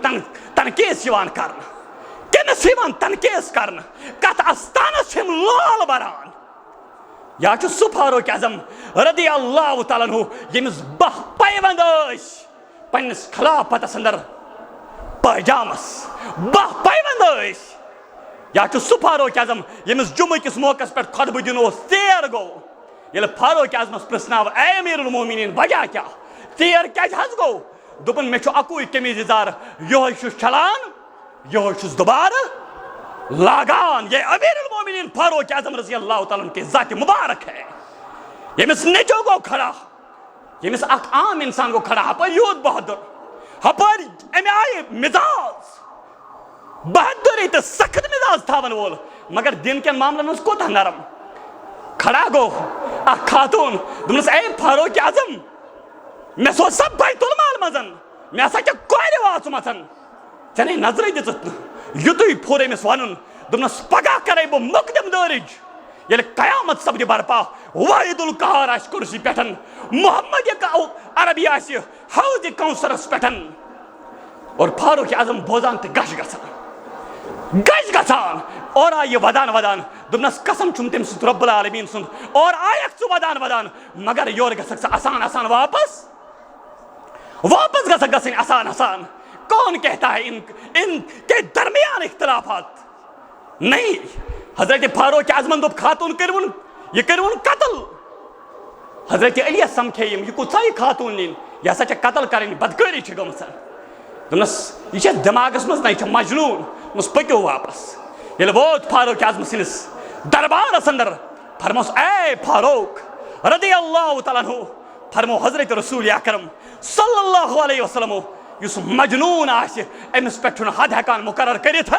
تنقید یوان کرن کمس یوان تنقید کرن کت استانس چھم لال بران یا چھ سو فاروق اعظم رضی اللہ تعالیٰ عنہ یمس بہ پیوند ٲسۍ پننس خلافتس اندر پاجامس بہ پیوند ٲسۍ یا چھ سو فاروق اعظم یمس جمعہ کس موقع پہ خطبہ دن تیر گو یل فاروق اعظمس پرسناو اے امیر المومنین وجہ کیا تیر کیاز حض گو دپن میں چھو اکوئی قمیض یزار یہ چھس چھلان یہ چھس دوبارہ لاگان یہ امیر المومنین فاروق اعظم رضی اللہ تعالیٰ عنہ کے ذات مبارک ہے یمس نیچو کو کھڑا یمس اک عام انسان کو کھڑا ہپر یوت بہادر ہپر امی آئی مزاج بہادری تو سخت مزاج تھاون وول مگر دن کن معاملن اس کوتہ نرم کھڑا گو اک خاتون دمس اے فاروق اعظم میں سو سب بیت المال مزن میں اسا چھ کوئی واچ متن چنے نظر دت یتوی پھورے مس ونن دمس پگا کرے بو مقدم دارج یل قیامت سپدِ برپا واحد القہار آس کرسی پٹھن محمد عربی آس حوض کوثرس پٹھن اور فاروق اعظم بوزان تو گش گژھان اور آئی ودان دپنس قسم چھم تم سن رب العالمین سن اور آیک ژٕ ودان مگر یور گژھکھ ژٕ آسان واپس گژھکھ گژھٕنۍ آسان کون کہتا ہے ان کے درمیان اختلافات نہیں حضرت فاروق اعظمن دپ خاتون یہ کرون قتل حضرت علی سمکھے یہ کتھائی خاتون نین یہ ہسا قتل کریں بدکاری چھ گمژ دپنس یہ دماغس مز نا یہ مجنون دپنس پکیو واپس یل ووت فاروق اعظم سنس دربارس اندر فرموس اے فاروق رضی اللہ تعالیٰ عنہ فرمو حضرت رسول اکرم صلی اللہ علیہ وسلم اس مجنون آس امس پہ حد ہیکان مقرر کرت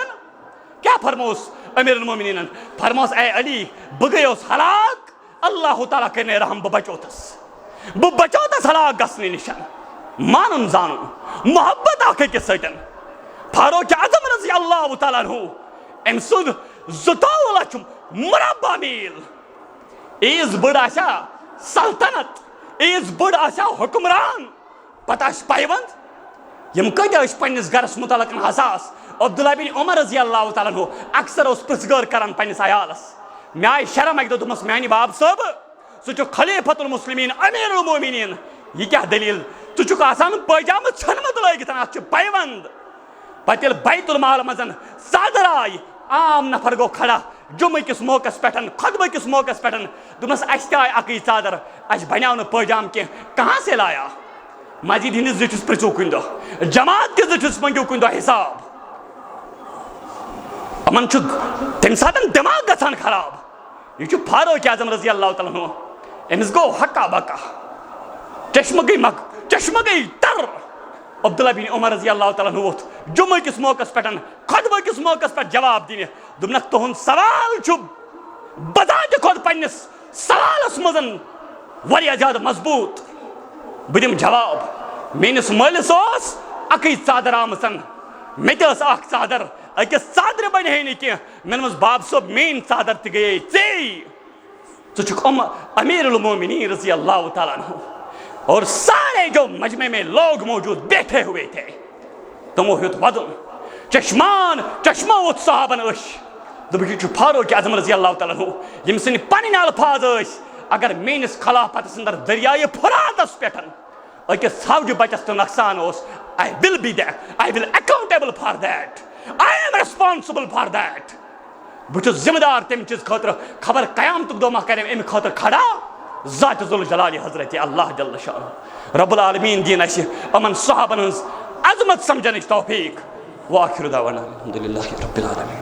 کیا فرموس امیر المومنین فرموس اے علی بہ گیوس ہلاک اللہ تعالیٰ کرنے رحم بہ بچوتس ہلاک گژھنہِ نِش مانُن زانُن محبت اکھ أکِس سۭتۍ فاروق اعظم رضی اللہ تعالیٰ عنہ أمۍ سُنٛد 22 لچھ مربع میل ایٖژ بٔڑ آسیا سلطنت ایٖژ بٔڑ آسیا حکمران پتہٕ آسہِ پیوند یِم کۭتیاہ ٲسۍ پننِس گرس متعلق حساس عبداللہ بن عمر رضی اللہ تعالیٰ عنہ اکثر اوس پرژھگٲر کران پننِس عیالس مےٚ آیہِ شرم اکہِ دۄہ دوٚپمس میانہِ باب صٲب ژٕ چھُکھ خلیفۃ المسلمین امیر المومنین یہ کیاہ دلیل ژٕ چھُکھ آسان پٲجامہٕ ژھنمُت لٲگِتھ اتھ چھُ پیوند پتہٕ ییٚلہِ بیت المال منٛز ژادر آیہِ عام نفر گوٚو کھڑا جمعہ کِس موقعس پٮ۪ٹھ خطبہ کِس موقعس پٮ۪ٹھ دوٚپنس اسہِ تہِ آیہِ اکٕے ژادر اسہِ بنیو نہٕ پٲجام کینٛہہ کہاں سے لایا مسجد ہندس زٹھس پرژھو کُنہِ دۄہ جماعت کِس زٹھس منٛگِو کُنہِ دۄہ حساب یِمن چھُ تمہِ ساتہٕ دٮ۪ماغ گژھان خراب یہ چھُ فاروق اعظم رضی اللہ تعالیٰ عنہ أمِس گوٚو ہکا بکا چشمہ گئی تر عبداللہ بن عمر رضی اللہ تعالیٰ عنہ ووٚتھ جمعہ کِس موقعس پٮ۪ٹھ خطبہ کِس موقعس پٮ۪ٹھ جواب دِنہِ دوٚپنکھ تُہُنٛد سوال چھُ بذاتہِ کھۄتہٕ پننِس سوالس منٛز واریاہ زیادٕ مضبوٗط بہٕ دِمہٕ جواب میٲنِس مٲلِس اوس اکٕے ژادر آمٕژ مےٚ تہِ ٲس اکھ ژادر أکِس ژادرِ بنہِ ہے نہٕ کینٛہہ مےٚ دوٚپمس باب صٲب میٲنۍ ژادر تہِ گٔیے ژےٚ ژٕ چھُکھ امیر المومنین رضی اللہ تعالیٰ عنہ اور سارے جو مجمع میں لوگ موجود بیٹھے ہوئے تھے تمو ہیوٚت ودُن چشمہ ووٚتھ صحابن أچھ دوٚپُکھ یہِ چھُ فاروق اعظم رضی اللہ تعالیٰ عنہ ییٚمہِ سٕنٛدۍ پنٕنۍ الفاظ ٲسۍ اگر میٲنِس خلافتس اندر دریایہِ فراتس پٮ۪ٹھ أکِس ژھاوجہِ بچس تہِ نۄقصان اوس I will be there I will accountable for that I am responsible for that بہٕ چھُس ذمہٕ دار تمہِ چیٖز خٲطرٕ خبر قیامتُک دۄہ ما کرِ امہِ خٲطرٕ کھڑا ذاتِ ذوالجلالِ حضرت اللہ جل شانہ رب العالمین دِیِن اسہِ یِمن صحابن ہٕنٛز عظمت سمجھنٕچ توفیٖق وآخر دعوانا الحمدللہ رب العالمین.